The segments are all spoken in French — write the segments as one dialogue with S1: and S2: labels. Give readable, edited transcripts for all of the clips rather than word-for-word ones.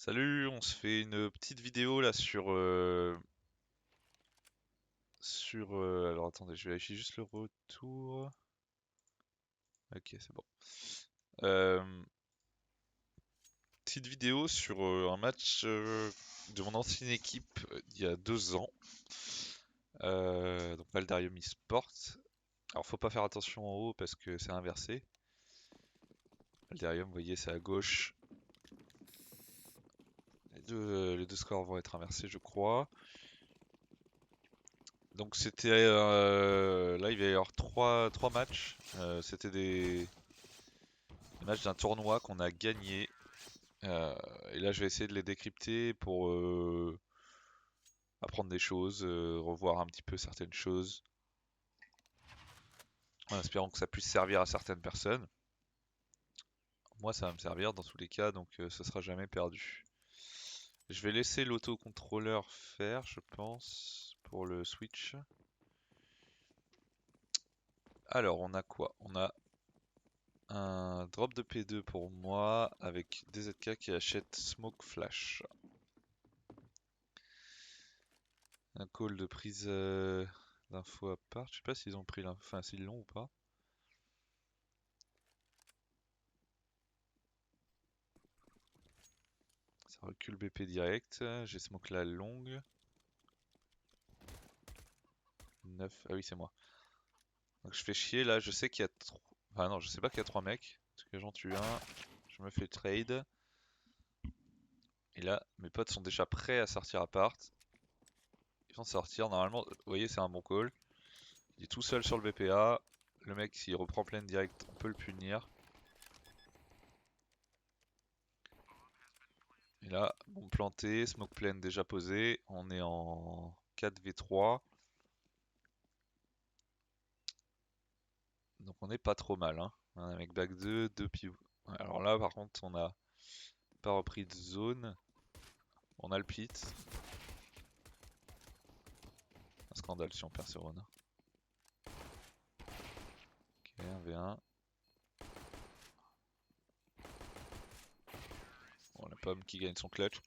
S1: Salut, on se fait une petite vidéo là alors attendez, je vérifie juste le retour. Ok, c'est bon. Euh, Petite vidéo sur un match de mon ancienne équipe il y a 2 ans. Donc Aldarium eSport. Alors faut pas faire attention en haut parce que c'est inversé. Aldarium, vous voyez, c'est à gauche. Les deux scores vont être inversés, je crois. Donc c'était là il va y avoir trois matchs. C'était des matchs d'un tournoi qu'on a gagné. Et là je vais essayer de les décrypter pour apprendre des choses, revoir un petit peu certaines choses, en espérant que ça puisse servir à certaines personnes. Moi ça va me servir dans tous les cas, donc ça sera jamais perdu. Je vais laisser l'autocontrôleur faire, je pense, pour le Switch. Alors on a quoi? On a un drop de P2 pour moi avec DZK qui achète Smoke Flash. Un call de prise d'infos à part. Je sais pas s'ils ont pris l'info, enfin s'ils l'ont ou pas. Ça recule BP direct. J'ai smoke la longue. 9. Ah oui, c'est moi. Donc je fais chier là. Je sais qu'il y a 3. Enfin non, je sais pas qu'il y a 3 mecs. Parce que j'en tue un. Je me fais trade. Et là, mes potes sont déjà prêts à sortir à part. Ils vont sortir. Normalement, vous voyez, c'est un bon call. Il est tout seul sur le BPA. Le mec, s'il reprend pleine direct, on peut le punir. Et là, bombe plantée, smoke plane déjà posé. On est en 4v3. Donc on est pas trop mal, hein. Un mec back 2, 2 pivots. Alors là, par contre, on n'a pas repris de zone. On a le pit. Un scandale si on perd ce run. Ok, 1v1. Bon, la pomme qui gagne son clutch.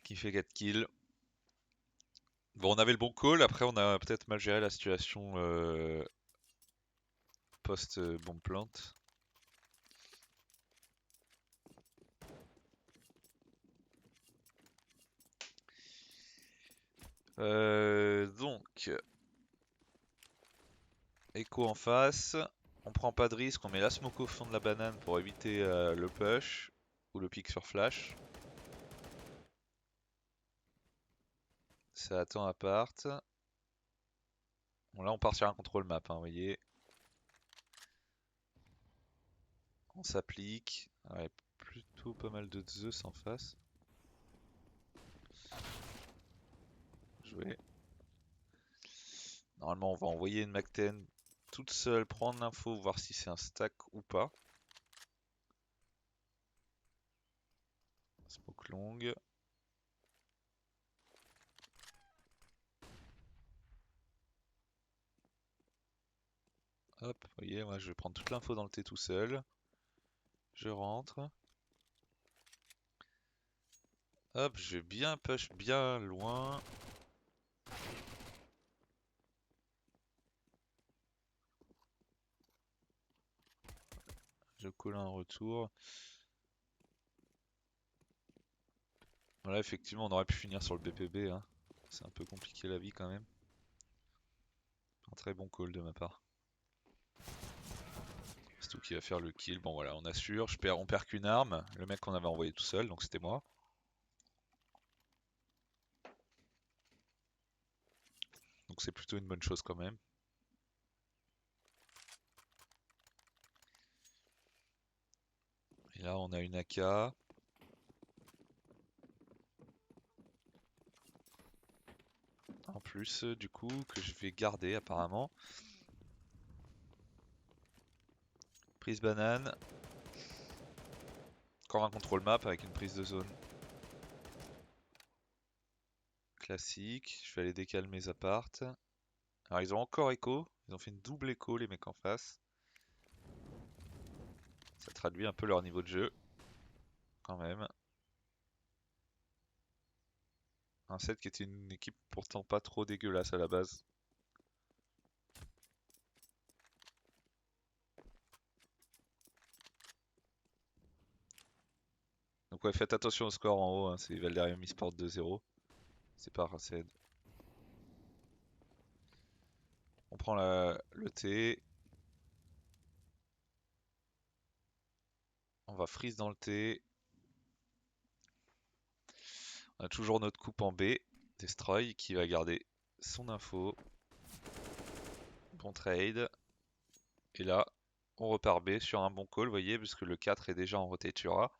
S1: Qui fait 4 kills. Bon, on avait le bon call. Après, on a peut-être mal géré la situation post-bombe plante. Donc, Echo en face. On prend pas de risque, on met la smoke au fond de la banane pour éviter le push ou le pick sur flash. Ça attend à part. Bon là on part sur un contrôle map, hein, vous voyez. On s'applique. Ouais, plutôt pas mal de Zeus en face. Jouer. Normalement on va envoyer une Mac-10 toute seule, prendre l'info, voir si c'est un stack ou pas. Smoke longue. Hop, vous voyez, moi je vais prendre toute l'info dans le T tout seul. Je rentre. Hop, je vais bien push bien loin. Je colle un retour. Voilà, effectivement, on aurait pu finir sur le BPB, hein. C'est un peu compliqué la vie quand même. Un très bon call de ma part. C'est tout qui va faire le kill. Bon voilà, on assure. On perd qu'une arme. Le mec qu'on avait envoyé tout seul, donc c'était moi. Donc c'est plutôt une bonne chose quand même. Et là on a une AK. En plus du coup que je vais garder apparemment. Prise banane. Encore un contrôle map avec une prise de zone. Classique. Je vais aller décaler mes apparts. Alors ils ont encore écho. Ils ont fait une double écho les mecs en face. traduit un peu leur niveau de jeu. Quand même. Un set qui était une équipe pourtant pas trop dégueulasse à la base. Donc ouais, faites attention au score en haut, hein, c'est Valdarium eSport 2-0. C'est pas Raced. On prend le T. On va freeze dans le T. On a toujours notre coupe en B. Destroy qui va garder son info. Bon trade. Et là, on repart B sur un bon call, vous voyez, parce que le 4 est déjà en rotatura.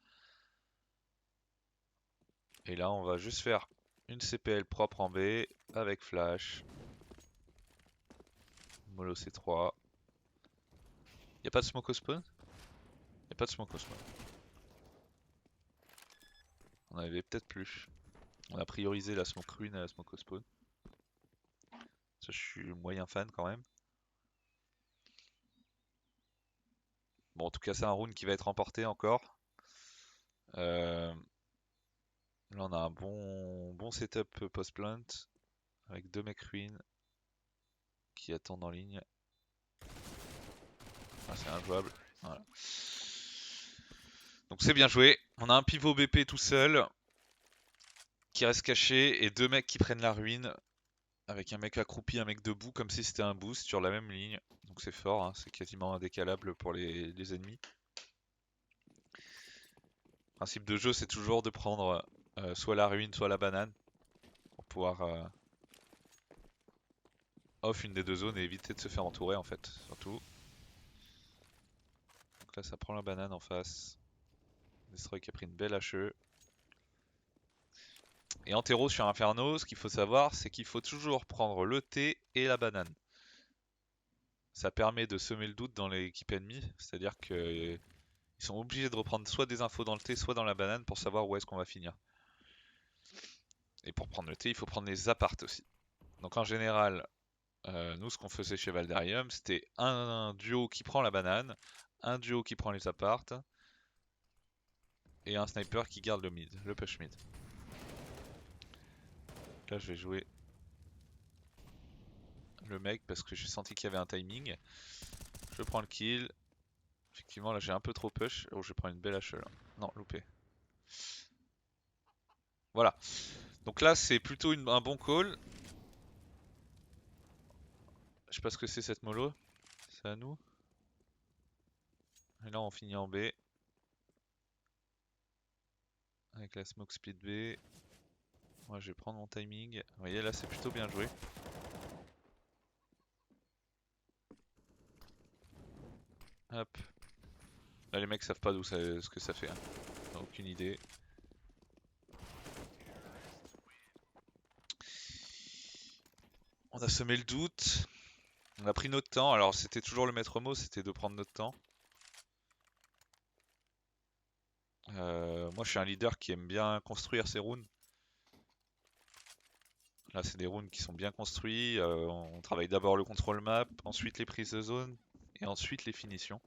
S1: Et là, on va juste faire une CPL propre en B avec flash. Mollo C3. Y a pas de smoke au spawn? Y a pas de smoke au spawn. On avait peut-être plus. On a priorisé la smoke ruine à la smoke au spawn. Ça, je suis moyen fan quand même. Bon, en tout cas, c'est un round qui va être remporté encore. Là, on a un bon setup post-plant avec 2 mecs ruines qui attendent en ligne. Ah, c'est injouable. Voilà. Donc c'est bien joué. On a un pivot BP tout seul qui reste caché et 2 mecs qui prennent la ruine avec un mec accroupi, un mec debout comme si c'était un boost sur la même ligne. Donc c'est fort, hein, c'est quasiment indécalable pour les ennemis. Le principe de jeu c'est toujours de prendre soit la ruine soit la banane pour pouvoir off une des deux zones et éviter de se faire entourer en fait, surtout. Donc là ça prend la banane en face. Destroy qui a pris une belle HE. Et en terreau sur Inferno, ce qu'il faut savoir, c'est qu'il faut toujours prendre le T et la banane. Ça permet de semer le doute dans l'équipe ennemie, c'est-à-dire qu'ils sont obligés de reprendre soit des infos dans le T, soit dans la banane pour savoir où est-ce qu'on va finir. Et pour prendre le T, il faut prendre les apparts aussi. Donc en général, nous ce qu'on faisait chez Valdarium, c'était un duo qui prend la banane, un duo qui prend les apparts, et un sniper qui garde le mid, le push mid. Là je vais jouer le mec parce que j'ai senti qu'il y avait un timing. Je prends le kill. Effectivement là j'ai un peu trop push. Oh, je vais prendre une belle HE là. Non, loupé. Voilà. Donc là c'est plutôt un bon call. Je sais pas ce que c'est cette mollo. C'est à nous. Et là on finit en B. Avec la smoke speed B. Moi je vais prendre mon timing. Vous voyez là c'est plutôt bien joué. Hop. Là les mecs savent pas d'où ce que ça fait. Hein. Aucune idée. On a semé le doute. On a pris notre temps. Alors c'était toujours le maître mot, c'était de prendre notre temps. Moi je suis un leader qui aime bien construire ses runes. Là c'est des runes qui sont bien construits. On travaille d'abord le control map, ensuite les prises de zone et ensuite les finitions.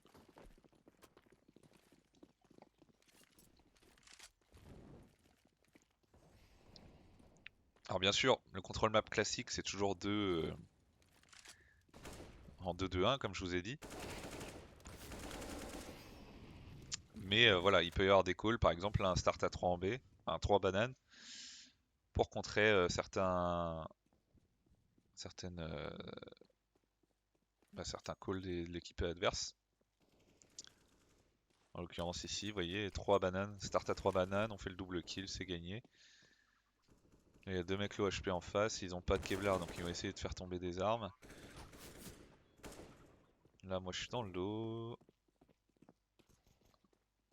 S1: Alors bien sûr, le control map classique c'est toujours en 2-2-1 comme je vous ai dit. Mais voilà, il peut y avoir des calls, par exemple un start à 3 en B, un 3 bananes, pour contrer certains calls de l'équipe adverse. En l'occurrence ici, vous voyez, 3 bananes, start à 3 bananes, on fait le double kill, c'est gagné. Il y a 2 mecs low HP en face, ils ont pas de Kevlar donc ils vont essayer de faire tomber des armes. Là moi je suis dans le dos.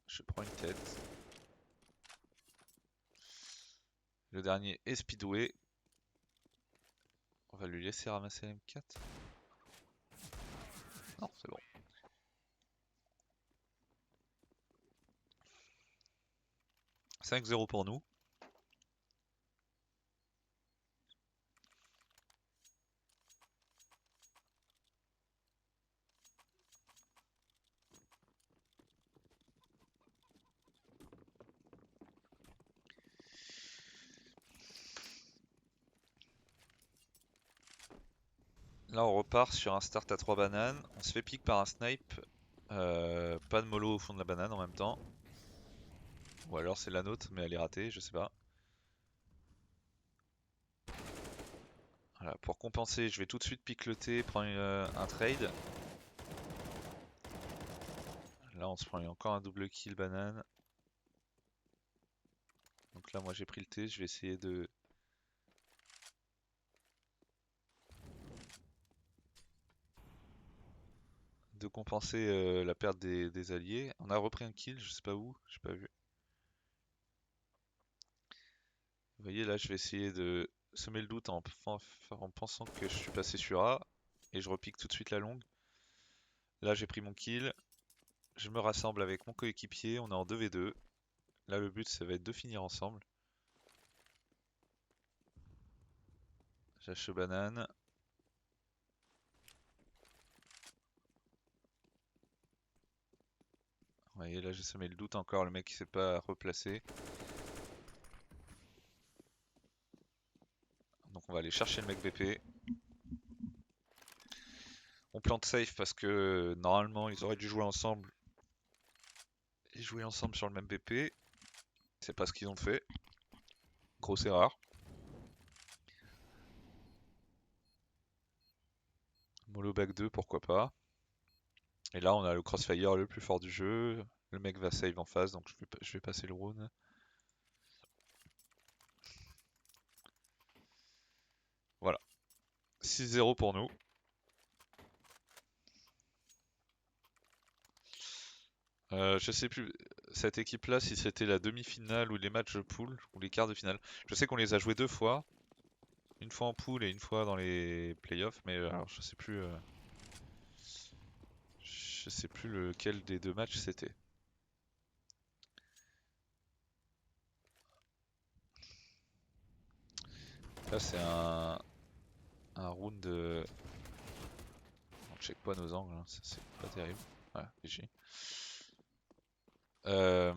S1: Je prends une tête. Le dernier est speedway. On va lui laisser ramasser l'M4. Non, c'est bon. « 5-0 pour nous. Là on repart sur un start à 3 bananes. On se fait pique par un snipe. Pas de mollo au fond de la banane en même temps. Ou alors c'est la nôtre mais elle est ratée, je sais pas. Voilà, pour compenser, je vais tout de suite piqueloter, prendre un trade. Là on se prend encore un double kill banane. Donc là moi j'ai pris le T, je vais essayer de compenser la perte des alliés. On a repris un kill, je sais pas où, j'ai pas vu. Vous voyez là je vais essayer de semer le doute en pensant que je suis passé sur A. Et je repique tout de suite la longue. Là j'ai pris mon kill. Je me rassemble avec mon coéquipier, on est en 2v2. Là le but ça va être de finir ensemble. J'achète banane. Vous voyez là j'ai semé le doute encore, le mec qui s'est pas replacé. Donc on va aller chercher le mec BP. On plante safe parce que normalement ils auraient dû jouer ensemble. Et jouer ensemble sur le même BP. C'est pas ce qu'ils ont fait. Grosse erreur. Molo back 2 pourquoi pas. Et là on a le crossfire le plus fort du jeu. Le mec va save en face donc je vais passer le round. Voilà. 6-0 pour nous. Je sais plus cette équipe-là si c'était la demi-finale ou les matchs de poule ou les quarts de finale. Je sais qu'on les a joués deux fois, une fois en poule et une fois dans les playoffs, mais alors je sais plus lequel des deux matchs c'était. Là c'est un round de... On check pas nos angles, hein, ça c'est pas terrible. Voilà, GG. Euh,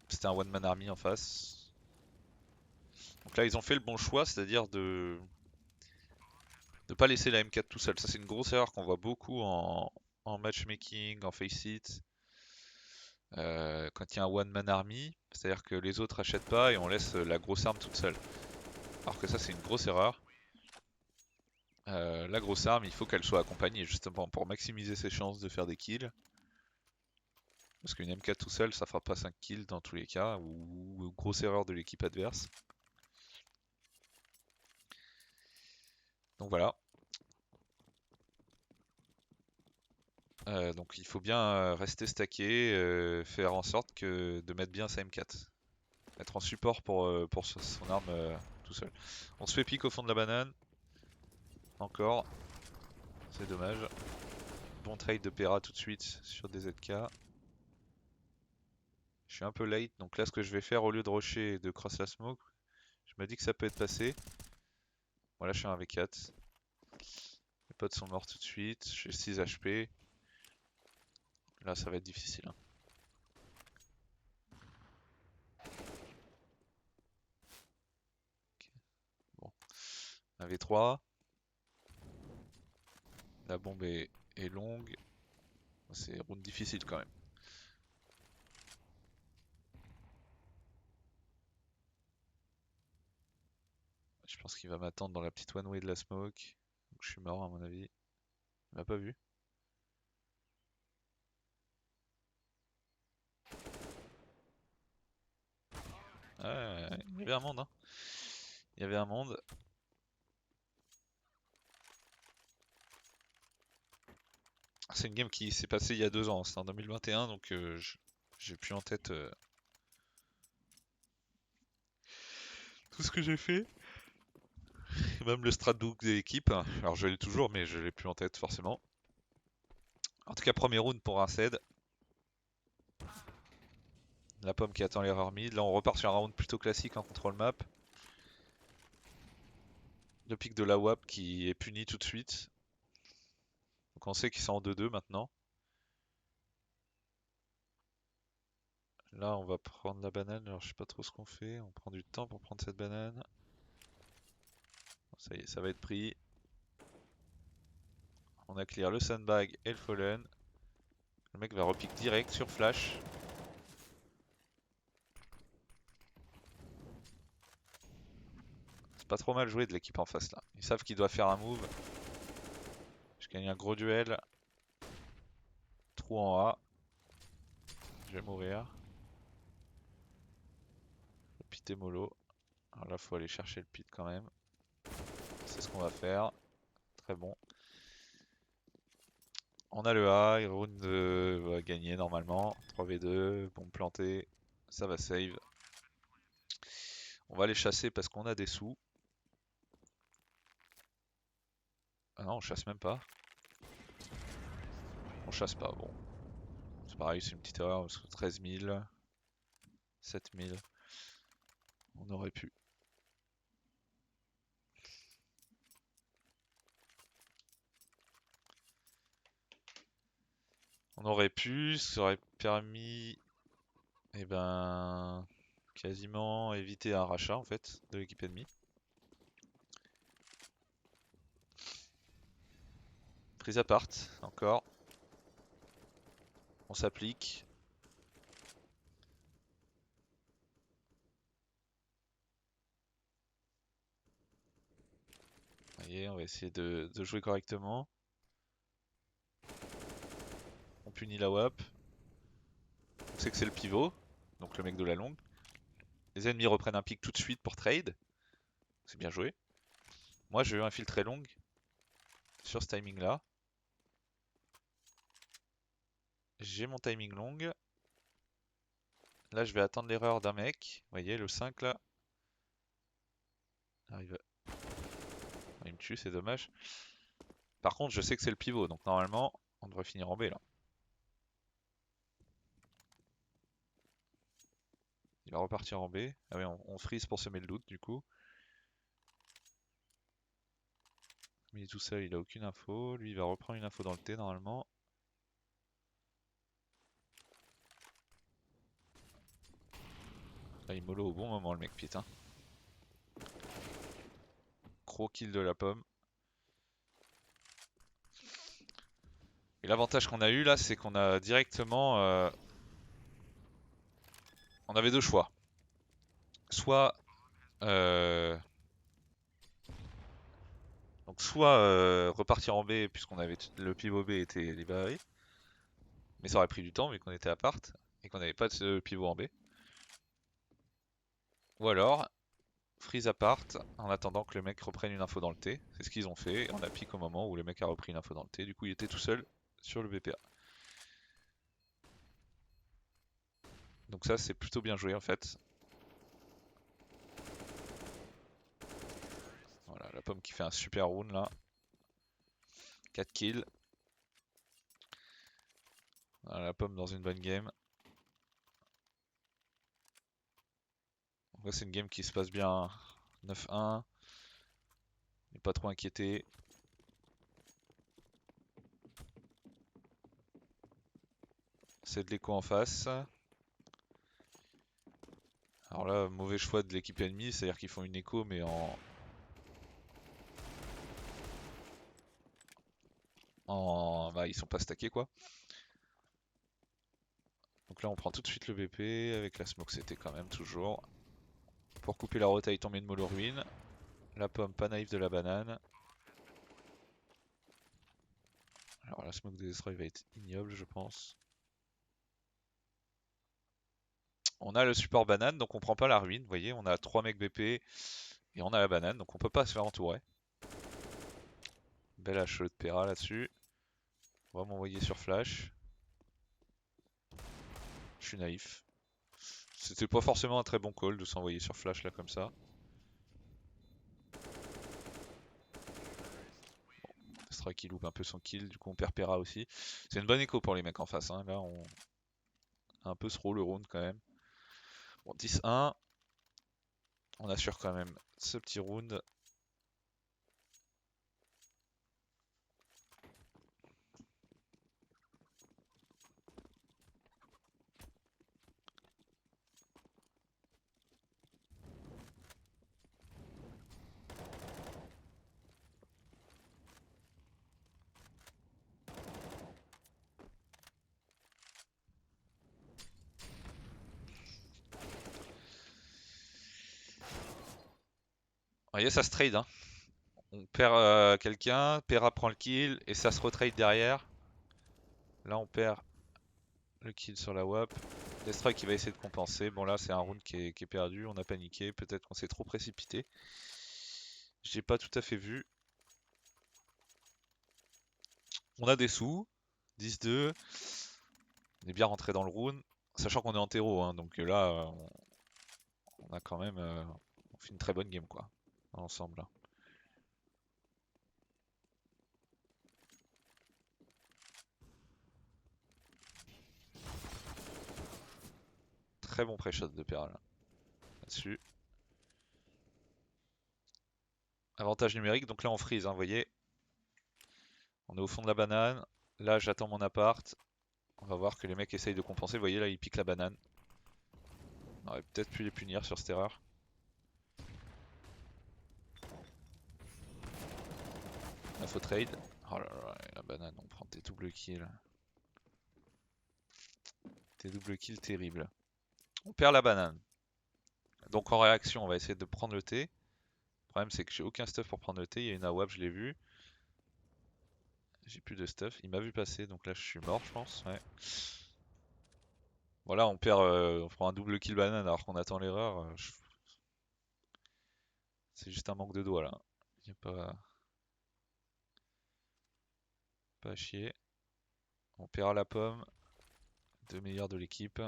S1: C'était un one man army en face. Donc là ils ont fait le bon choix, c'est-à-dire de pas laisser la M4 tout seul. Ça c'est une grosse erreur qu'on voit beaucoup en matchmaking, en face it. Quand il y a un one man army, c'est-à-dire que les autres achètent pas et on laisse la grosse arme toute seule. Alors que ça c'est une grosse erreur. La grosse arme, il faut qu'elle soit accompagnée justement pour maximiser ses chances de faire des kills. Parce qu'une M4 tout seul, ça fera pas 5 kills dans tous les cas, ou grosse erreur de l'équipe adverse. Donc voilà. Donc il faut bien rester stacké, faire en sorte de mettre bien sa M4. Être en support pour son arme tout seul. On se fait pique au fond de la banane. Encore. C'est dommage. Bon trade de Pera tout de suite sur des ZK. Je suis un peu late, donc là ce que je vais faire au lieu de rusher et de cross la smoke, je me dis que ça peut être passé. Voilà, je suis un V4. Les potes sont morts tout de suite, j'ai 6 HP. Là ça va être difficile, hein. Ok. Bon, un V3. La bombe est longue. C'est round difficile quand même. Je pense qu'il va m'attendre dans la petite one way de la smoke. Donc je suis mort à mon avis. Il m'a pas vu. Ah, il y avait un monde, hein. Il y avait un monde. C'est une game qui s'est passée il y a 2 ans, c'était en 2021, donc j'ai plus en tête tout ce que j'ai fait. Même le stratbook de l'équipe. Alors je l'ai toujours, mais je l'ai plus en tête forcément. En tout cas, premier round pour un ced. La pomme qui attend l'erreur mid. Là, on repart sur un round plutôt classique en control map. Le pic de la WAP qui est puni tout de suite. Donc on sait qu'ils sont en 2-2 maintenant. Là, on va prendre la banane. Alors je sais pas trop ce qu'on fait. On prend du temps pour prendre cette banane. Ça y est, ça va être pris. On a clear le sandbag et le fallen. Le mec va repique direct sur flash. C'est pas trop mal joué de l'équipe en face là. Ils savent qu'il doit faire un move. Je gagne un gros duel. Trou en A. Je vais mourir. Le pit est mollo. Alors là, faut aller chercher le pit quand même. C'est ce qu'on va faire. Très bon. On a le A. Round va gagner normalement. 3v2. Bombe plantée. Ça va save. On va les chasser parce qu'on a des sous. Ah non, on chasse même pas. On chasse pas, bon. C'est pareil, c'est une petite erreur parce que 13 000, 7 000, on aurait pu. On aurait pu, ça aurait permis, eh ben, quasiment éviter un rachat en fait de l'équipe ennemie. Prise à part, encore. On s'applique. Vous voyez, on va essayer de jouer correctement. On punit la WAP. On sait que c'est le pivot, donc le mec de la longue. Les ennemis reprennent un pic tout de suite pour trade. C'est bien joué. Moi, j'ai eu un fil très long sur ce timing là. J'ai mon timing long. Là, je vais attendre l'erreur d'un mec. Vous voyez, le 5 là. Arrive. Il me tue, c'est dommage. Par contre, je sais que c'est le pivot, donc normalement, on devrait finir en B là. Il va repartir en B. Ah oui, on freeze pour semer le doute du coup. Mais il est tout seul, il a aucune info. Lui, il va reprendre une info dans le T normalement. Là, il mollo au bon moment, le mec pit. Hein. Gros kill de la pomme. Et l'avantage qu'on a eu là, c'est qu'on a directement... on avait deux choix. Soit... donc soit repartir en B puisqu'on avait le pivot B était libéré. Mais ça aurait pris du temps vu qu'on était à part et qu'on n'avait pas de pivot en B. Ou alors, freeze apart en attendant que le mec reprenne une info dans le T. C'est ce qu'ils ont fait. On a pique au moment où le mec a repris une info dans le T. Du coup, il était tout seul sur le BPA. Donc ça, c'est plutôt bien joué en fait. Voilà, la pomme qui fait un super round là. 4 kills. Voilà, la pomme dans une bonne game. En vrai, c'est une game qui se passe bien. 9-1. Il n'est pas trop inquiété. C'est de l'écho en face. Alors là, mauvais choix de l'équipe ennemie, c'est-à-dire qu'ils font une écho mais bah, ils sont pas stackés quoi. Donc là on prend tout de suite le BP avec la smoke c'était quand même toujours. Pour couper la rotaille tombée de mollo ruine. La pomme pas naïve de la banane. Alors la smoke de destroy va être ignoble je pense. On a le support banane donc on prend pas la ruine, vous voyez on a 3 mecs BP et on a la banane donc on peut pas se faire entourer. Belle hache de Pera là-dessus. On va m'envoyer sur flash. Je suis naïf. C'était pas forcément un très bon call de s'envoyer sur flash là comme ça. Destroy qui loupe un peu son kill, du coup on perd Pera aussi. C'est une bonne écho pour les mecs en face, hein. Là on a un peu ce rôle le round quand même. Bon 10-1. On assure quand même ce petit round. voyez, ça se trade, hein. On perd quelqu'un, Pera prend le kill et ça se retrade derrière. Là, on perd le kill sur la WAP. Destroy qui va essayer de compenser. Bon, là, c'est un round qui est perdu. On a paniqué. Peut-être qu'on s'est trop précipité. J'ai pas tout à fait vu. On a des sous. 10-2. On est bien rentré dans le round. Sachant qu'on est en terreau, hein, donc là, on a quand même on fait une très bonne game, quoi, dans l'ensemble, là. Très bon pré-shot de Pera, là-dessus. Avantage numérique, donc là on freeze, hein, vous voyez. On est au fond de la banane. Là, j'attends mon appart. On va voir que les mecs essayent de compenser. Vous voyez, là, ils piquent la banane. On aurait peut-être pu les punir sur cette erreur. Là, faut trade. Oh là là, la banane, on prend des doubles kills. Des doubles kills terribles. On perd la banane. Donc en réaction, on va essayer de prendre le thé. Le problème, c'est que j'ai aucun stuff pour prendre le thé. Il y a une AWAP, je l'ai vu. J'ai plus de stuff. Il m'a vu passer, donc là, je suis mort, je pense. Ouais. Voilà, on perd, on prend un double kill banane alors qu'on attend l'erreur. C'est juste un manque de doigts là. Il n'y a pas à chier. On perd la pomme. Deux meilleurs de l'équipe.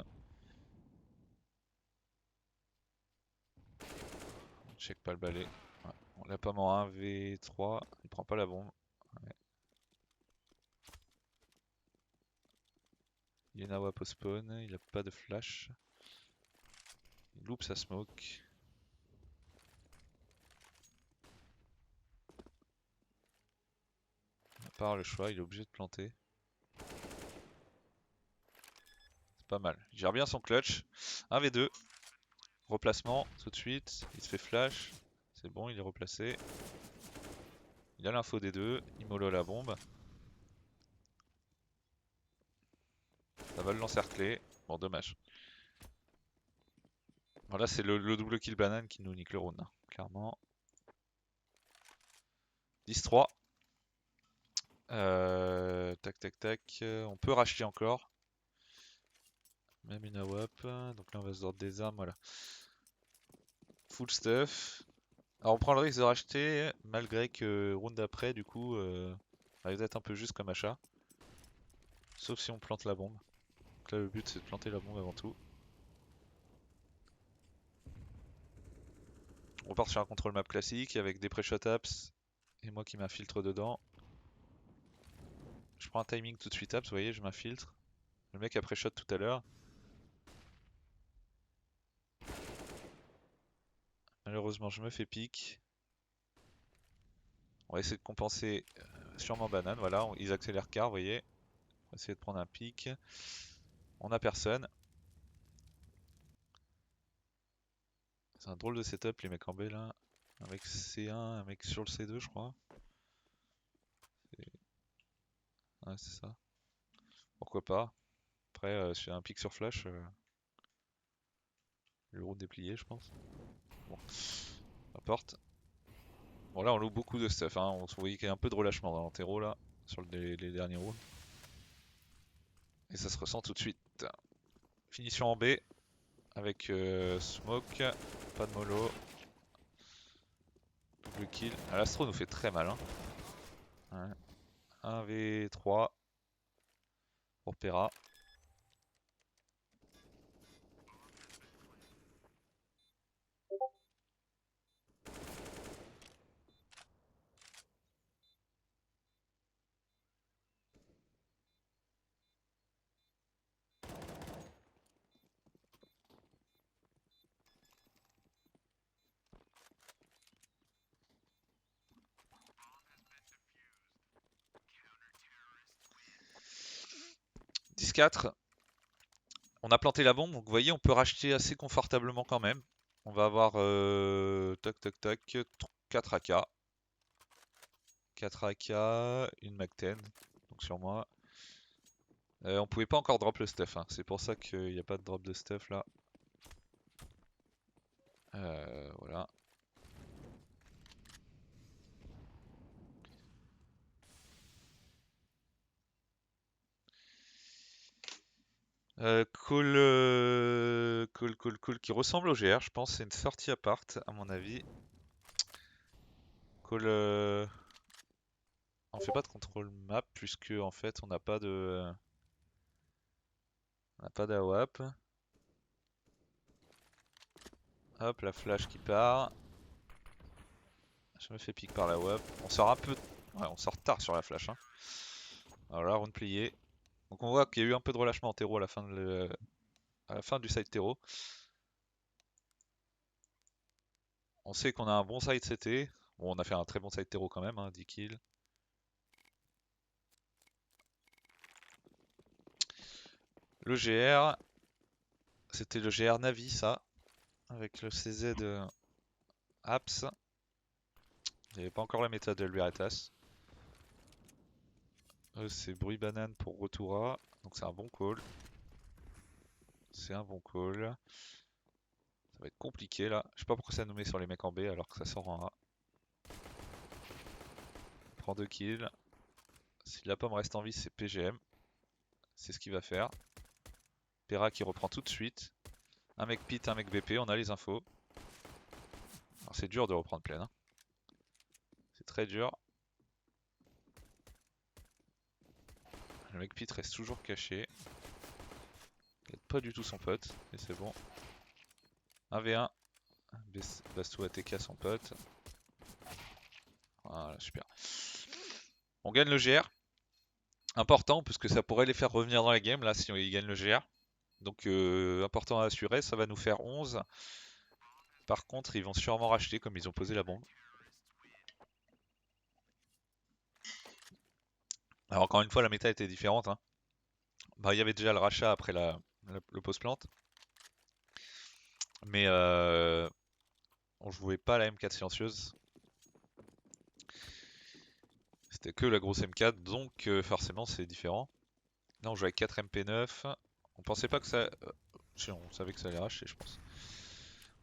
S1: On check pas le balai. Ouais. On l'a pomme en 1v3. Il prend pas la bombe. Ouais. Il y a une AWP au spawn. Il a pas de flash. Il loupe sa smoke. À part le choix, il est obligé de planter. C'est pas mal. Il gère bien son clutch. 1v2. Replacement tout de suite. Il se fait flash. C'est bon, il est replacé. Il a l'info des deux. Il mollo la bombe. Ça va l'encercler. Bon, dommage. Voilà, c'est le double kill banane qui nous nique le round, hein, clairement. 10-3. Tac, tac, tac. On peut racheter encore. Même une AWP. Donc là, on va se ordre des armes. Voilà. Full stuff. Alors, on prend le risque de racheter, malgré que round d'après, du coup, ça risque d'être un peu juste comme achat. Sauf si on plante la bombe. Donc là, le but, c'est de planter la bombe avant tout. On repart sur un contrôle map classique avec des pré-shot apps et moi qui m'infiltre dedans. Je prends un timing tout de suite apps, vous voyez, je m'infiltre. Le mec a pré-shot tout à l'heure. Malheureusement, je me fais pique. On va essayer de compenser sûrement banane. Voilà, ils accélèrent car, vous voyez. On va essayer de prendre un pic. On a personne. C'est un drôle de setup, les mecs en B là. Un mec C1, un mec sur le C2, je crois. Ouais, c'est ça. Pourquoi pas. Après, si j'ai un pic sur flash, le round déplié, je pense. Bon, porte. Bon, là, on loue beaucoup de stuff. Hein. On voyait qu'il y a un peu de relâchement dans l'antéro là, sur les derniers rounds. Et ça se ressent tout de suite. Finition en B, avec smoke, pas de mollo. Double kill. Ah, l'Astro nous fait très mal. Hein. Ouais. 1v3 pour Pera. « 10-4. On a planté la bombe, donc vous voyez, on peut racheter assez confortablement quand même. On va avoir tac tac tac 4 AK. 4 AK, une Mac-10, donc sur moi. On pouvait pas encore drop le stuff, hein. C'est pour ça qu'il n'y a pas de drop de stuff là. Voilà. Call qui ressemble au GR, je pense. C'est une sortie apart, à mon avis. Call. On fait pas de contrôle map, puisque en fait, on n'a pas de. On n'a pas d'AWAP. Hop, la flash qui part. Je me fais pique par la WAP. On sort un peu. Ouais, on sort tard sur la flash. Hein. Voilà, round plié. Donc on voit qu'il y a eu un peu de relâchement en terreau à la fin du side terreau. On sait qu'on a un bon side CT. Bon, on a fait un très bon side terreau quand même, hein, 10 kills. Le GR, c'était le GR Navi ça, avec le CZ Apps. Il n'y avait pas encore la méthode de Veritas. C'est bruit banane pour Retoura, donc c'est un bon call. C'est un bon call. Ça va être compliqué là. Je sais pas pourquoi ça nous met sur les mecs en B alors que ça sort en A. Prend 2 kills. Si la pomme reste en vie, c'est PGM. C'est ce qu'il va faire. Pera qui reprend tout de suite. Un mec pit, un mec BP, on a les infos. Alors c'est dur de reprendre pleine. Hein. C'est très dur. Le mec pit reste toujours caché. Il aide pas du tout son pote, et c'est bon. 1v1. Bastou ATK son pote. Voilà, super. On gagne le GR. Important, puisque ça pourrait les faire revenir dans la game, là, si ils gagnent le GR. Donc, important à assurer, ça va nous faire 11. Par contre, ils vont sûrement racheter, comme ils ont posé la bombe. Alors, encore une fois, la méta était différente. Hein. Bah, il y avait déjà le rachat après le post-plante. Mais on jouait pas la M4 silencieuse. C'était que la grosse M4, donc forcément c'est différent. Là on joue avec 4 MP9. On pensait pas que ça... on savait que ça allait racher je pense.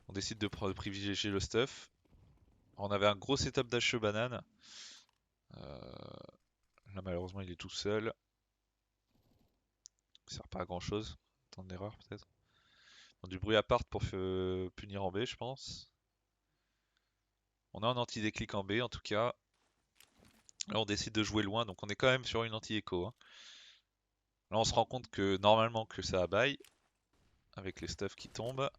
S1: On décide de privilégier le stuff. On avait un gros setup d'HE banane. Là malheureusement il est tout seul. Ça sert pas à grand chose. Tant d'erreur peut-être. Du bruit à part pour punir en B je pense. On a un anti-déclic en B en tout cas. Là on décide de jouer loin donc on est quand même sur une anti-écho. Hein. Là on se rend compte que normalement que ça abaille. Avec les stuffs qui tombent.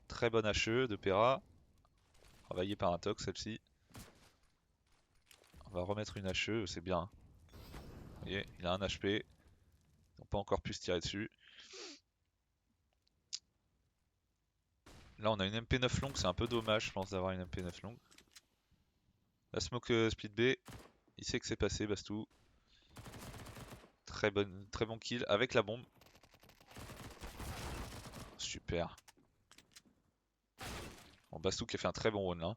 S1: Très bonne HE de Pera. Travaillée par un toc celle-ci. On va remettre une HE, c'est bien. Vous voyez, il a un HP. Ils n'ont pas encore pu se tirer dessus. Là on a une MP9 longue, c'est un peu dommage je pense d'avoir une MP9 longue. La smoke split B, il sait que c'est passé Bastou. Très bon kill avec la bombe. Super. Bon, Bastou qui a fait un très bon round là.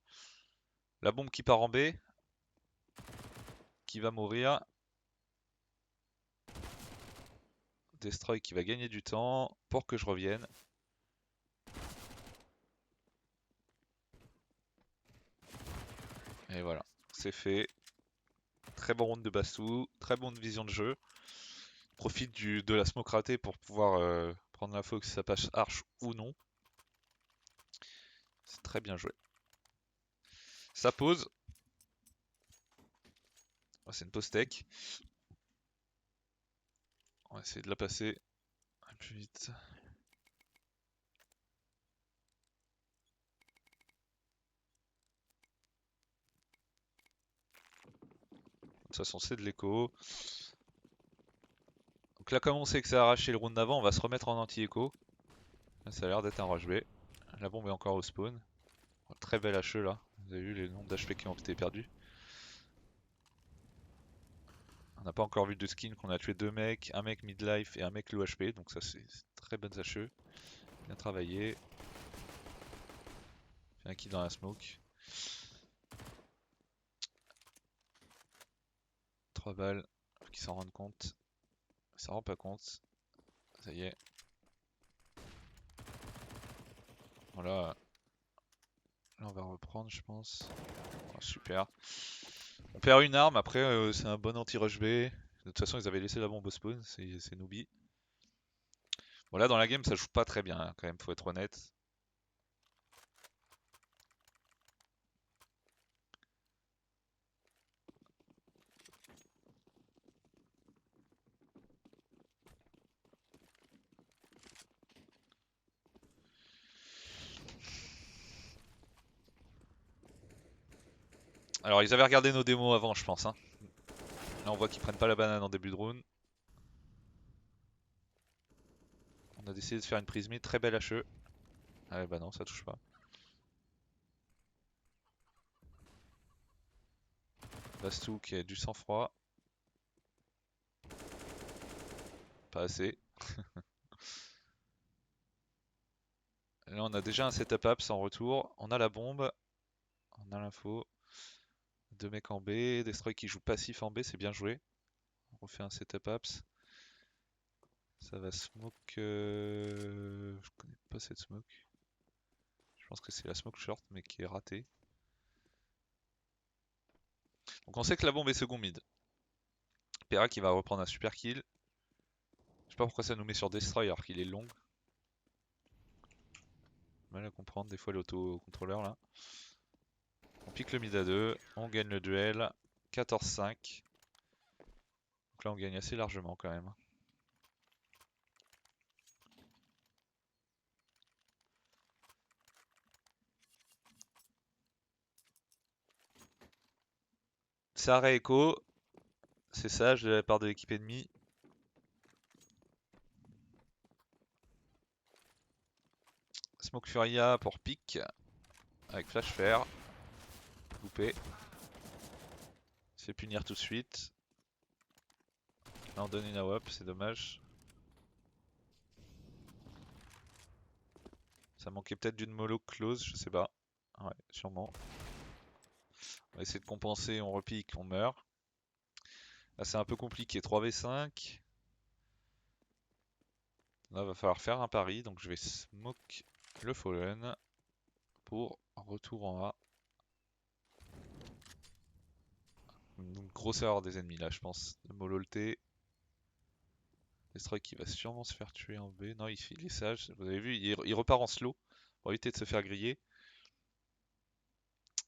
S1: La bombe qui part en B. Qui va mourir. Destroy qui va gagner du temps pour que je revienne. Et voilà, c'est fait. Très bon round de Bastou, très bonne vision de jeu. Profite de la smoke ratée pour pouvoir prendre l'info que ça passe arche ou non. C'est très bien joué. Ça pose. Oh, c'est une pause tech. On va essayer de la passer un peu plus vite. De toute façon, c'est de l'écho. Donc là, comme on sait que ça a arraché le round d'avant, on va se remettre en anti-écho. Ça a l'air d'être un rush B. La bombe est encore au spawn. Très belle HE là. Vous avez vu les nombres d'HP qui ont été perdus. On n'a pas encore vu de skin qu'on a tué 2 mecs, un mec midlife et un mec low HP. Donc ça c'est très bonnes HE. Bien travaillé. Fait un kill dans la smoke. 3 balles. Faut qu'ils s'en rendent compte. Il s'en rend pas compte. Ça y est. Voilà. Là on va reprendre je pense. Oh, super. On perd une arme, après c'est un bon anti-rush B. De toute façon ils avaient laissé la bombe au spawn, c'est Noobi. Bon, là, dans la game, ça joue pas très bien, hein, quand même, faut être honnête. Alors, ils avaient regardé nos démos avant, je pense, hein. Là, on voit qu'ils prennent pas la banane en début de round. On a décidé de faire une prise mid, très belle HE. Ah bah non, ça touche pas. Bastou qui a du sang-froid. Pas assez. Là, on a déjà un setup apps en retour. On a la bombe. On a l'info. Deux mecs en B. Destroy qui joue passif en B, c'est bien joué. On refait un setup apps. Ça va smoke. Je connais pas cette smoke. Je pense que c'est la smoke short, mais qui est ratée. Donc on sait que la bombe est second mid. Pera qui va reprendre un super kill. Je sais pas pourquoi ça nous met sur Destroy alors qu'il est long. Mal à comprendre des fois l'auto-contrôleur là. On pique le mid à 2, on gagne le duel. 14-5. Donc là on gagne assez largement quand même. Ça arrêt écho. C'est sage de la part de l'équipe ennemie. Smoke Furia pour pique. Avec flash fair. Loupé. Se fait punir tout de suite. Là on donne une AWP, c'est dommage. Ça manquait peut-être d'une mollo close, je sais pas. Ouais, sûrement. On va essayer de compenser, on repique, on meurt. Là c'est un peu compliqué, 3v5. Là va falloir faire un pari, donc je vais smoke le Fallen pour retour en A. Une grosse erreur des ennemis là je pense, de mollo ulté. Destroy qui va sûrement se faire tuer en B. Non, il est sage. Vous avez vu, il repart en slow pour éviter de se faire griller.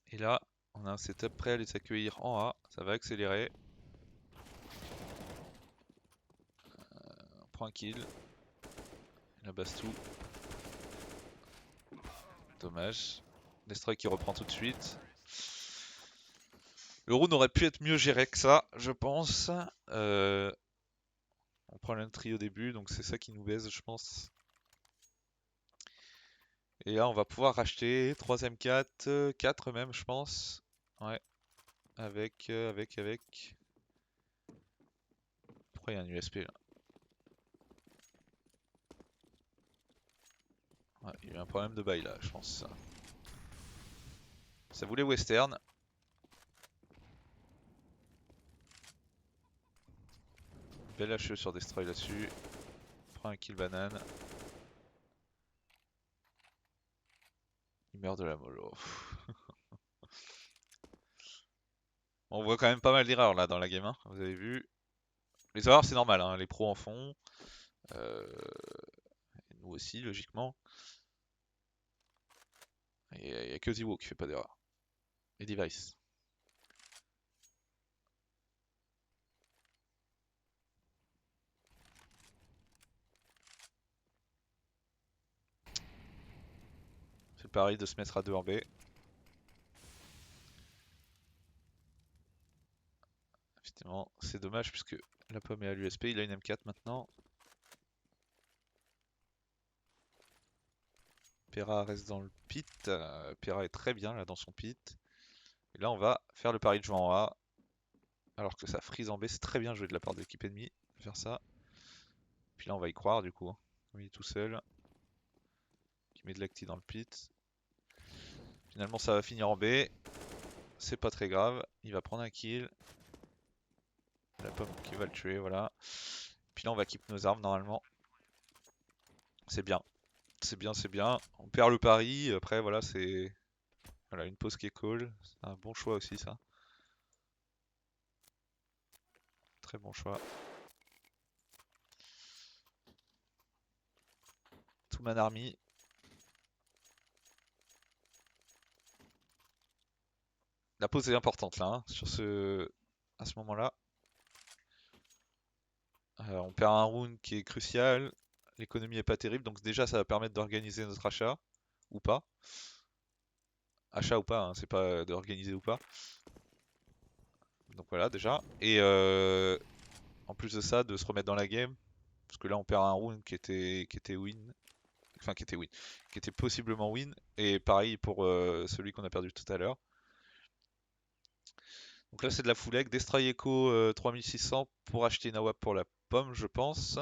S1: Et là, on a un setup prêt à les accueillir en A. Ça va accélérer. On prend un kill. La Bastou. Dommage. Destroy qui reprend tout de suite. Le round aurait pu être mieux géré que ça, je pense. On prend l'entry au début, donc c'est ça qui nous baise, je pense. Et là, on va pouvoir racheter 3ème 4, 4 même, je pense. Ouais. Avec. Pourquoi il y a un USP là? Ouais, il y a eu un problème de bail là, je pense. Ça voulait western. Belle HE sur Destroy là-dessus. Prend un kill banane. Il meurt de la mollo. On voit quand même pas mal d'erreurs là dans la game 1, vous avez vu. Les erreurs c'est normal, hein, les pros en font. Euh, et nous aussi logiquement. Et il n'y a que Ziwo qui fait pas d'erreur. Et Device. C'est pareil de se mettre à 2 en B. Effectivement, c'est dommage puisque la pomme est à l'USP, il a une M4 maintenant. Pera reste dans le pit. Pera est très bien là dans son pit. Et là on va faire le pari de jouer en A. Alors que ça freeze en B, c'est très bien joué de la part de l'équipe ennemie de faire ça. Puis là on va y croire du coup. Hein. Il est tout seul. Qui met de l'acti dans le pit. Finalement ça va finir en B. C'est pas très grave. Il va prendre un kill. La pomme qui va le tuer, voilà. Puis là on va keep nos armes normalement. C'est bien. C'est bien, c'est bien. On perd le pari. Après voilà, c'est. Voilà, une pause qui est call. C'est un bon choix aussi ça. Très bon choix. Man Army. La pause est importante là, hein, à ce moment-là. On perd un round qui est crucial. L'économie est pas terrible, donc déjà ça va permettre d'organiser notre achat ou pas. Achat ou pas, hein, c'est pas d'organiser ou pas. Donc voilà déjà. Et en plus de ça, de se remettre dans la game. Parce que là on perd un round qui était win. Enfin qui était win. Qui était possiblement win. Et pareil pour celui qu'on a perdu tout à l'heure. Donc là c'est de la full egg. Destroy Echo 3600 pour acheter une AWP pour la pomme je pense.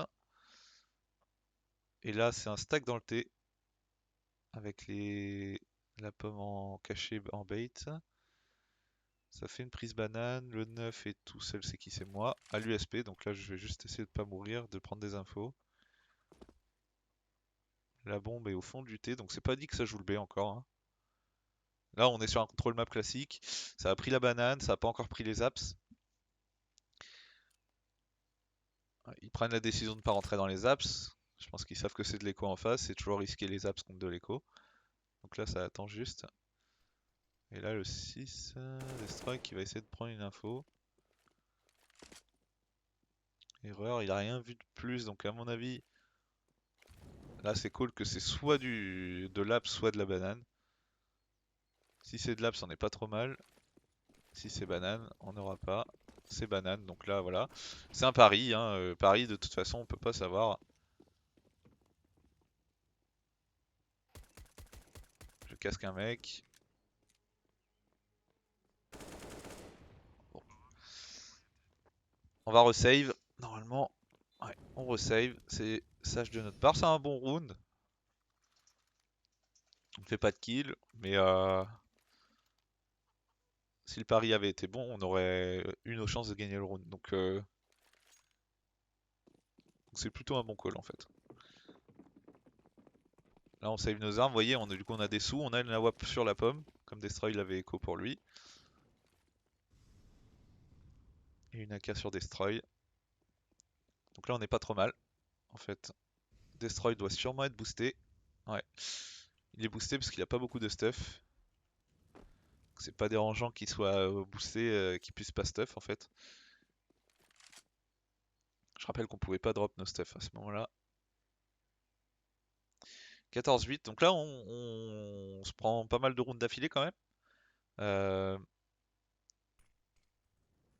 S1: Et là c'est un stack dans le thé. Avec la pomme en cachet en bait. Ça fait une prise banane, le 9 est tout seul, c'est qui? C'est moi, à l'USP, donc là je vais juste essayer de pas mourir, de prendre des infos. La bombe est au fond du thé, donc c'est pas dit que ça joue le B encore, hein. Là on est sur un contrôle map classique, ça a pris la banane, ça a pas encore pris les apps. Ils prennent la décision de ne pas rentrer dans les apps, je pense qu'ils savent que c'est de l'écho en face, c'est toujours risquer les apps contre de l'écho. Donc là ça attend juste. Et là le 6, Destroy qui va essayer de prendre une info. Erreur, il a rien vu de plus, donc à mon avis, là c'est cool que c'est soit de l'apps, soit de la banane. Si c'est de l'apps, on n'est pas trop mal. Si c'est banane, on n'aura pas. C'est banane, donc là voilà. C'est un pari, hein. Pari de toute façon, on peut pas savoir. Je casque un mec. Bon. On va resave. Normalement, ouais, on resave. C'est sage de notre part. C'est un bon round. On ne fait pas de kill, mais si le pari avait été bon, on aurait eu nos chances de gagner le round. Donc c'est plutôt un bon call en fait. Là on save nos armes, vous voyez, du coup on a des sous, on a une AWP sur la pomme, comme Destroy l'avait écho pour lui. Et une AK sur Destroy. Donc là on n'est pas trop mal, en fait. Destroy doit sûrement être boosté. Ouais. Il est boosté parce qu'il a pas beaucoup de stuff. C'est pas dérangeant qu'il soit boosté, qu'il puisse pas stuff en fait. Je rappelle qu'on pouvait pas drop nos stuff à ce moment-là. 14-8, donc là on se prend pas mal de rounds d'affilée quand même.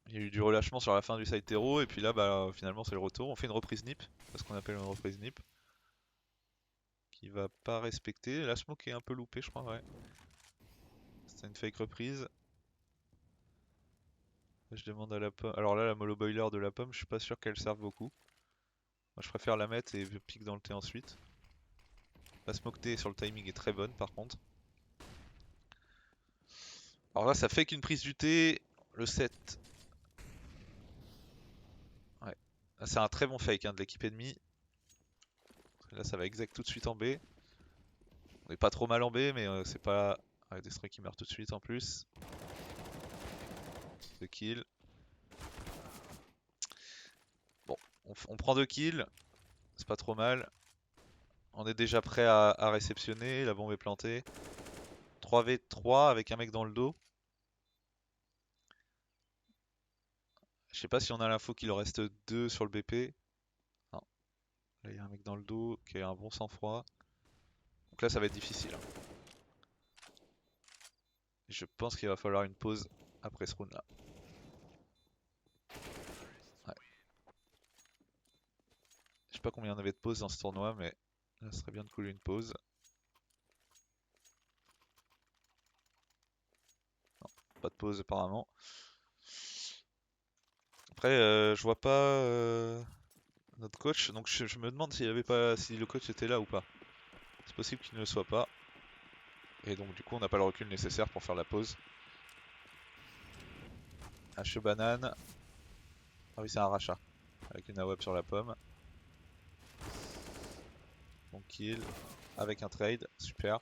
S1: Il y a eu du relâchement sur la fin du side terreau et puis là bah finalement c'est le retour. On fait une reprise nip, c'est ce qu'on appelle une reprise nip. Qui va pas respecter. La smoke est un peu loupée je crois, ouais. C'est une fake reprise. Je demande à la pomme. Alors là la mollo boiler de la pomme, je suis pas sûr qu'elle serve beaucoup. Moi je préfère la mettre et je pique dans le thé ensuite. La smoke thé sur le timing est très bonne par contre. Alors là ça fait qu'une prise du thé. Le 7. Ouais. C'est un très bon fake hein, de l'équipe ennemie. Là ça va exact tout de suite en B. On est pas trop mal en B mais c'est pas... Ouais, Destroy qui meurt tout de suite en plus. 2 kills. Bon, on prend 2 kills. C'est pas trop mal. On est déjà prêt à réceptionner. La bombe est plantée. 3v3 avec un mec dans le dos. Je sais pas si on a l'info qu'il en reste 2 sur le BP. Non. Là il y a un mec dans le dos qui a un bon sang-froid. Donc là ça va être difficile, hein. Je pense qu'il va falloir une pause après ce round là. Ouais. Je sais pas combien on avait de pauses dans ce tournoi mais là ce serait bien de couler une pause. Non, pas de pause apparemment. Après je vois pas notre coach, donc je me demande s'il avait pas, si le coach était là ou pas. C'est possible qu'il ne le soit pas. Et donc du coup on n'a pas le recul nécessaire pour faire la pause. Hache banane. Ah oui c'est un rachat. Avec une AWP sur la pomme. Bon kill. Avec un trade. Super.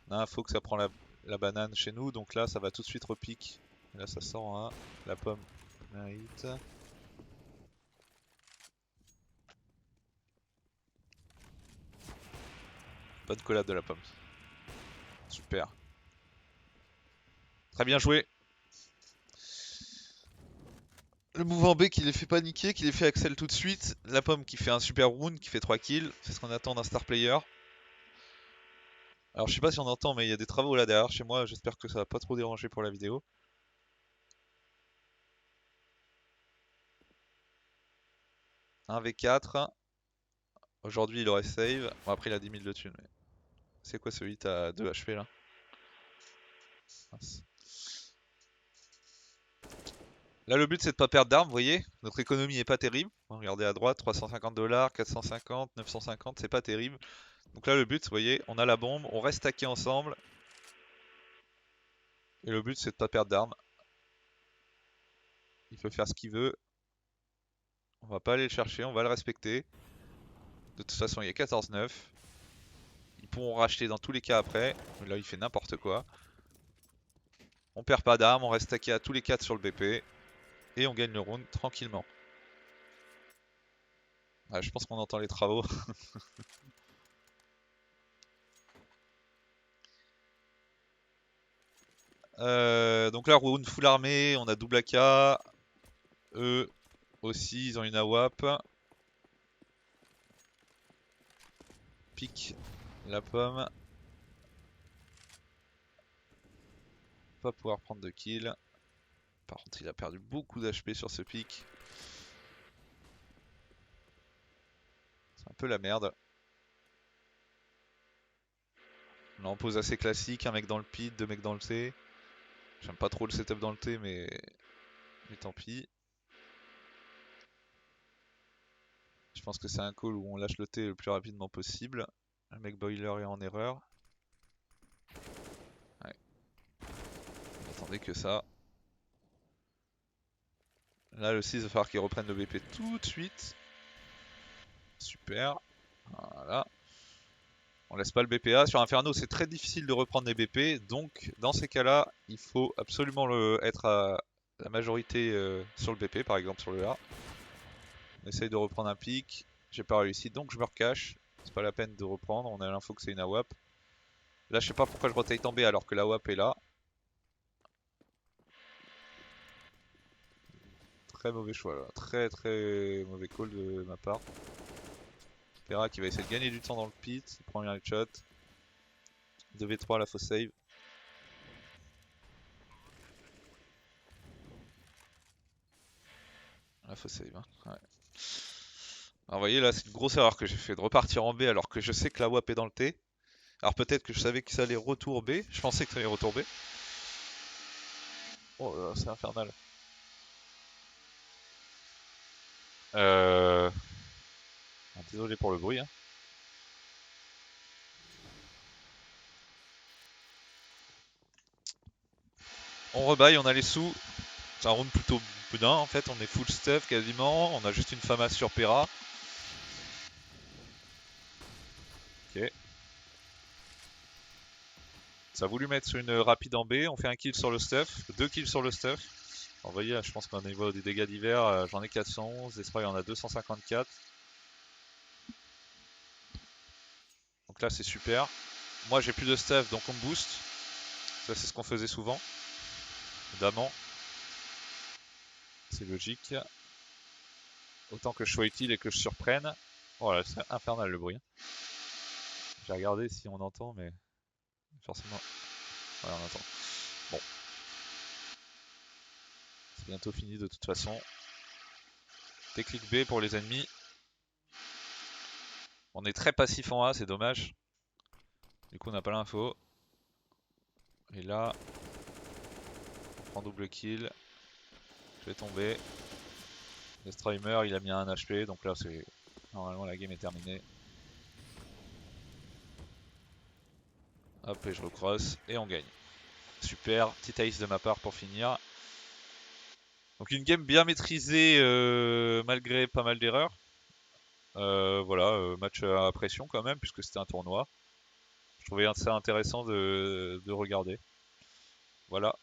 S1: On a info que ça prend la banane chez nous. Donc là ça va tout de suite repique. Et là ça sort en 1. La pomme mérite. Bonne collab de la pomme. Super. Très bien joué. Le mouvement B qui les fait paniquer, qui les fait Axel tout de suite. La pomme qui fait un super round, qui fait 3 kills. C'est ce qu'on attend d'un star player. Alors je sais pas si on entend, mais il y a des travaux là derrière chez moi. J'espère que ça va pas trop déranger pour la vidéo. 1v4. Aujourd'hui il aurait save. Bon, après il a 10 000 de thunes. Mais... C'est quoi ce hit à 2 HP là? Mince. Là le but c'est de pas perdre d'armes, vous voyez. Notre économie est pas terrible. Regardez à droite, 350 $, 450, 950, c'est pas terrible. Donc là le but, vous voyez, on a la bombe, on reste stacké ensemble. Et le but c'est de pas perdre d'armes. Il peut faire ce qu'il veut. On va pas aller le chercher, on va le respecter. De toute façon il y a 14-9. Ils pourront racheter dans tous les cas après. Mais là il fait n'importe quoi. On perd pas d'armes, on reste stacké à tous les 4 sur le BP. Et on gagne le round tranquillement. Ouais, je pense qu'on entend les travaux. Donc là round full armée, on a double AK. Eux aussi ils ont une AWAP. Pique la pomme. Pas pouvoir prendre de kill. Par contre il a perdu beaucoup d'HP sur ce pic. C'est un peu la merde. Là on pose assez classique, un mec dans le pit, deux mecs dans le T. J'aime pas trop le setup dans le T mais tant pis. Je pense que c'est un call où on lâche le T le plus rapidement possible. Le mec boiler est en erreur. Ouais. Attendez que ça. Là le 6 va falloir qu'il reprenne le BP tout de suite. Super. Voilà. On laisse pas le BPA. Sur Inferno, c'est très difficile de reprendre des BP. Donc, dans ces cas-là, il faut absolument être à la majorité sur le BP, par exemple sur le A. On essaye de reprendre un pic. J'ai pas réussi, donc je me recache. C'est pas la peine de reprendre. On a l'info que c'est une AWAP. Là, je sais pas pourquoi je rotate en B alors que la AWAP est là. Très mauvais choix là. Très très mauvais call de ma part. Pera qui va essayer de gagner du temps dans le pit. Il prend un headshot. 2v3 la fausse save. La fausse save. Hein. Ouais. Alors vous voyez là c'est une grosse erreur que j'ai fait de repartir en B alors que je sais que la WAP est dans le T. Alors peut-être que je savais que ça allait retour B. Je pensais que ça allait retour B. Oh là, c'est infernal. Euh... Désolé pour le bruit. Hein. On rebaille, on a les sous. C'est un round plutôt boudin en fait. On est full stuff quasiment. On a juste une FAMAS sur Pera. Ok. Ça a voulu mettre une rapide en B. On fait un kill sur le stuff. 2 kills sur le stuff. Alors, vous voyez là, je pense qu'au niveau des dégâts d'hiver, j'en ai 411. Espoir, il y en a 254. Donc là, c'est super. Moi, j'ai plus de stuff, donc on me booste. Ça, c'est ce qu'on faisait souvent. Évidemment. C'est logique. Autant que je sois utile et que je surprenne. Voilà, c'est infernal le bruit. J'ai regardé si on entend, mais forcément. Voilà, on entend. Bon. C'est bientôt fini de toute façon. Déclic B pour les ennemis. On est très passif en A, c'est dommage. Du coup, on n'a pas l'info. Et là, on prend double kill. Je vais tomber. Destroy meurt, il a mis un HP, donc là, c'est normalement la game est terminée. Hop, et je recross, et on gagne. Super, petit ace de ma part pour finir. Donc une game bien maîtrisée malgré pas mal d'erreurs. Voilà, match à pression quand même, puisque c'était un tournoi. Je trouvais ça intéressant de regarder. Voilà.